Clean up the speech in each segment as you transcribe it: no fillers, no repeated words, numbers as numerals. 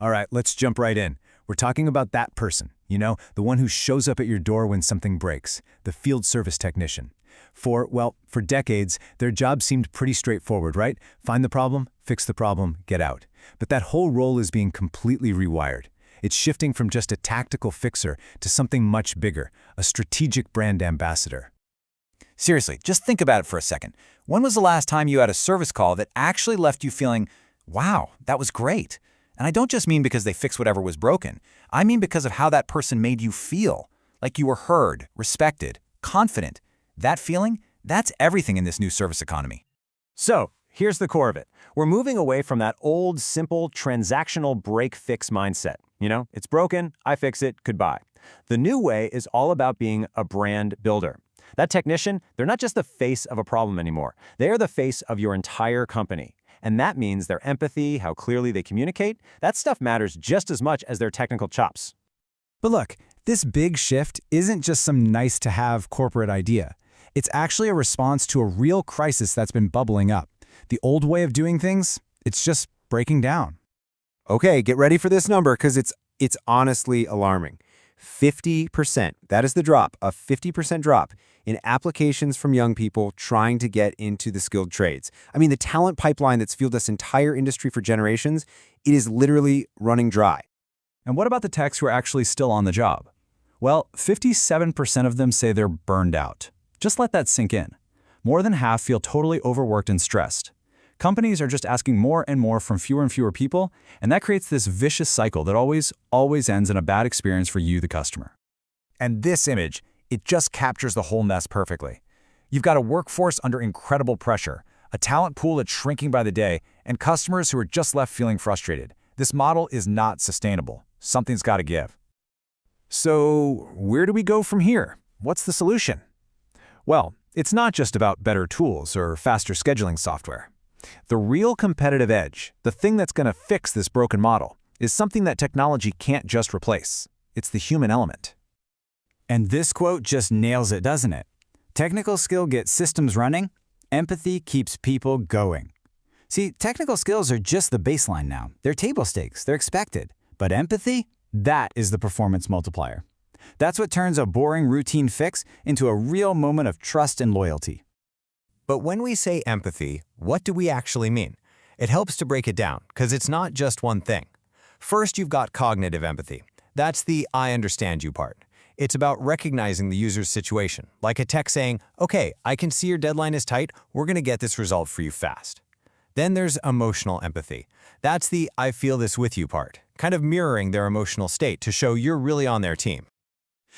All right, let's jump right in. We're talking about that person, the one who shows up at your door when something breaks, the field service technician. For decades, their job seemed pretty straightforward, right? Find the problem, fix the problem, get out. But that whole role is being completely rewired. It's shifting from just a tactical fixer to something much bigger, a strategic brand ambassador. Seriously, just think about it for a second. When was the last time you had a service call that actually left you feeling, wow, that was great? And I don't just mean because they fixed whatever was broken. I mean because of how that person made you feel. Like you were heard, respected, confident. That feeling, that's everything in this new service economy. So, here's the core of it. We're moving away from that old, simple, transactional break-fix mindset. It's broken, I fix it, goodbye. The new way is all about being a brand builder. That technician, they're not just the face of a problem anymore. They are the face of your entire company. And that means their empathy, how clearly they communicate, that stuff matters just as much as their technical chops. But look, this big shift isn't just some nice-to-have corporate idea. It's actually a response to a real crisis that's been bubbling up. The old way of doing things, it's just breaking down. Okay, get ready for this number because it's honestly alarming. 50%, that is the drop, a 50% drop in applications from young people trying to get into the skilled trades. I mean, the talent pipeline that's fueled this entire industry for generations, it is literally running dry. And what about the techs who are actually still on the job? Well, 57% of them say they're burned out. Just let that sink in. More than half feel totally overworked and stressed. Companies are just asking more and more from fewer and fewer people, and that creates this vicious cycle that always ends in a bad experience for you, the customer. And this image, it just captures the whole mess perfectly. You've got a workforce under incredible pressure, a talent pool that's shrinking by the day, and customers who are just left feeling frustrated. This model is not sustainable. Something's got to give. So, where do we go from here? What's the solution? Well, it's not just about better tools or faster scheduling software. The real competitive edge, the thing that's going to fix this broken model, is something that technology can't just replace. It's the human element. And this quote just nails it, doesn't it? Technical skill gets systems running, empathy keeps people going. See, technical skills are just the baseline now. They're table stakes, they're expected. But empathy, that is the performance multiplier. That's what turns a boring routine fix into a real moment of trust and loyalty. But when we say empathy, what do we actually mean? It helps to break it down, because it's not just one thing. First, you've got cognitive empathy. That's the I understand you part. It's about recognizing the user's situation, like a tech saying, okay, I can see your deadline is tight, we're going to get this resolved for you fast. Then there's emotional empathy. That's the I feel this with you part, kind of mirroring their emotional state to show you're really on their team.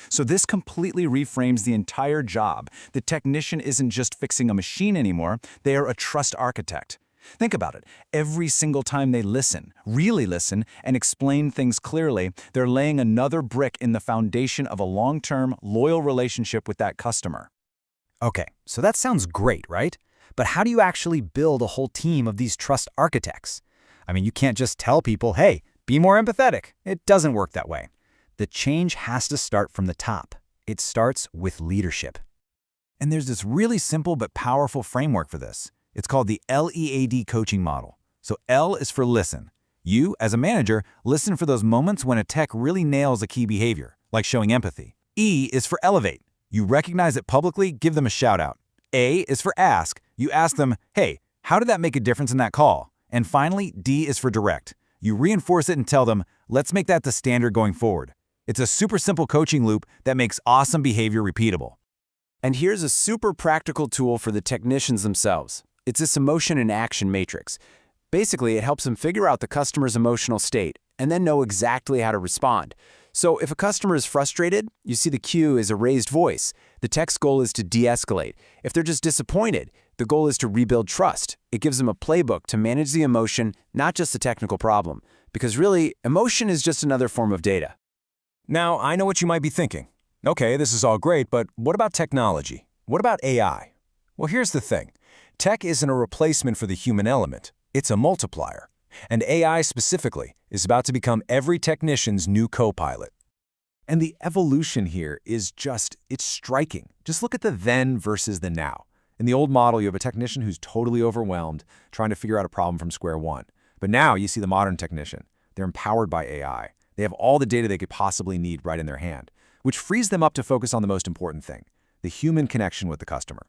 So this completely reframes the entire job. The technician isn't just fixing a machine anymore, they are a trust architect. Think about it. Every single time they listen, really listen, and explain things clearly, they're laying another brick in the foundation of a long-term, loyal relationship with that customer. Okay, so that sounds great, right? But how do you actually build a whole team of these trust architects? I mean, you can't just tell people, hey, be more empathetic. It doesn't work that way. The change has to start from the top. It starts with leadership. And there's this really simple but powerful framework for this. It's called the LEAD coaching model. So L is for listen. You, as a manager, listen for those moments when a tech really nails a key behavior, like showing empathy. E is for elevate. You recognize it publicly, give them a shout out. A is for ask. You ask them, hey, how did that make a difference in that call? And finally, D is for direct. You reinforce it and tell them, let's make that the standard going forward. It's a super simple coaching loop that makes awesome behavior repeatable. And here's a super practical tool for the technicians themselves. It's this emotion and action matrix. Basically, it helps them figure out the customer's emotional state and then know exactly how to respond. So if a customer is frustrated, you see the cue is a raised voice. The tech's goal is to de-escalate. If they're just disappointed, the goal is to rebuild trust. It gives them a playbook to manage the emotion, not just the technical problem. Because really, emotion is just another form of data. Now, I know what you might be thinking. Okay, this is all great, but what about technology? What about AI? Well, here's the thing. Tech isn't a replacement for the human element. It's a multiplier. And AI specifically is about to become every technician's new co-pilot. And the evolution here is it's striking. Just look at the then versus the now. In the old model, you have a technician who's totally overwhelmed, trying to figure out a problem from square one. But now you see the modern technician. They're empowered by AI. They have all the data they could possibly need right in their hand, which frees them up to focus on the most important thing, the human connection with the customer.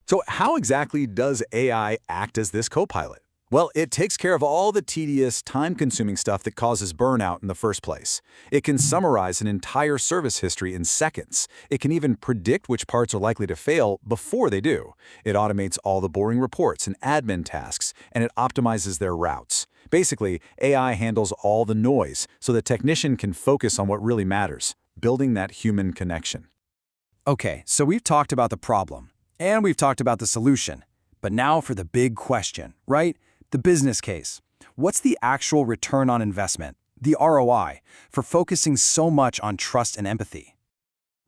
So how exactly does AI act as this co-pilot? Well, it takes care of all the tedious, time-consuming stuff that causes burnout in the first place. It can summarize an entire service history in seconds. It can even predict which parts are likely to fail before they do. It automates all the boring reports and admin tasks, and it optimizes their routes. Basically, AI handles all the noise so the technician can focus on what really matters, building that human connection. Okay, so we've talked about the problem, and we've talked about the solution. But now for the big question, right? The business case. What's the actual return on investment, the ROI, for focusing so much on trust and empathy?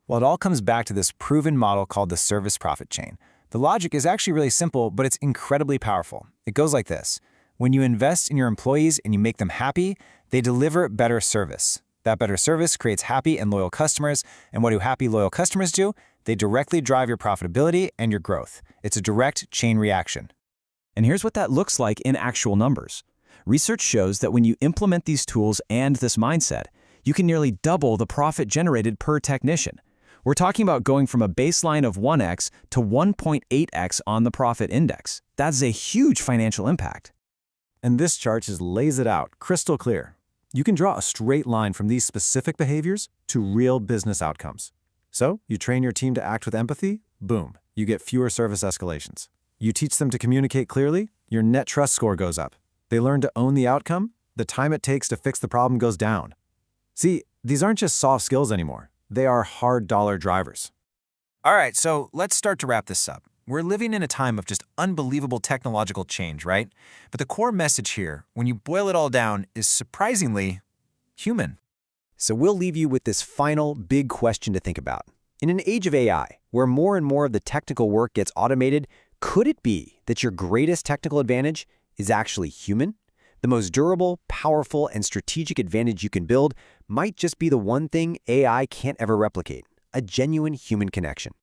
Well, it all comes back to this proven model called the service profit chain. The logic is actually really simple, but it's incredibly powerful. It goes like this. When you invest in your employees and you make them happy, they deliver better service. That better service creates happy and loyal customers, and what do happy, loyal customers do? They directly drive your profitability and your growth. It's a direct chain reaction. And here's what that looks like in actual numbers. Research shows that when you implement these tools and this mindset, you can nearly double the profit generated per technician. We're talking about going from a baseline of 1x to 1.8x on the profit index. That's a huge financial impact. And this chart just lays it out crystal clear. You can draw a straight line from these specific behaviors to real business outcomes. So, you train your team to act with empathy, boom, you get fewer service escalations. You teach them to communicate clearly, your net trust score goes up. They learn to own the outcome, the time it takes to fix the problem goes down. See, these aren't just soft skills anymore. They are hard dollar drivers. All right, so let's start to wrap this up. We're living in a time of just unbelievable technological change, right? But the core message here, when you boil it all down, is surprisingly human. So we'll leave you with this final big question to think about. In an age of AI, where more and more of the technical work gets automated, could it be that your greatest technical advantage is actually human? The most durable, powerful, and strategic advantage you can build might just be the one thing AI can't ever replicate, a genuine human connection.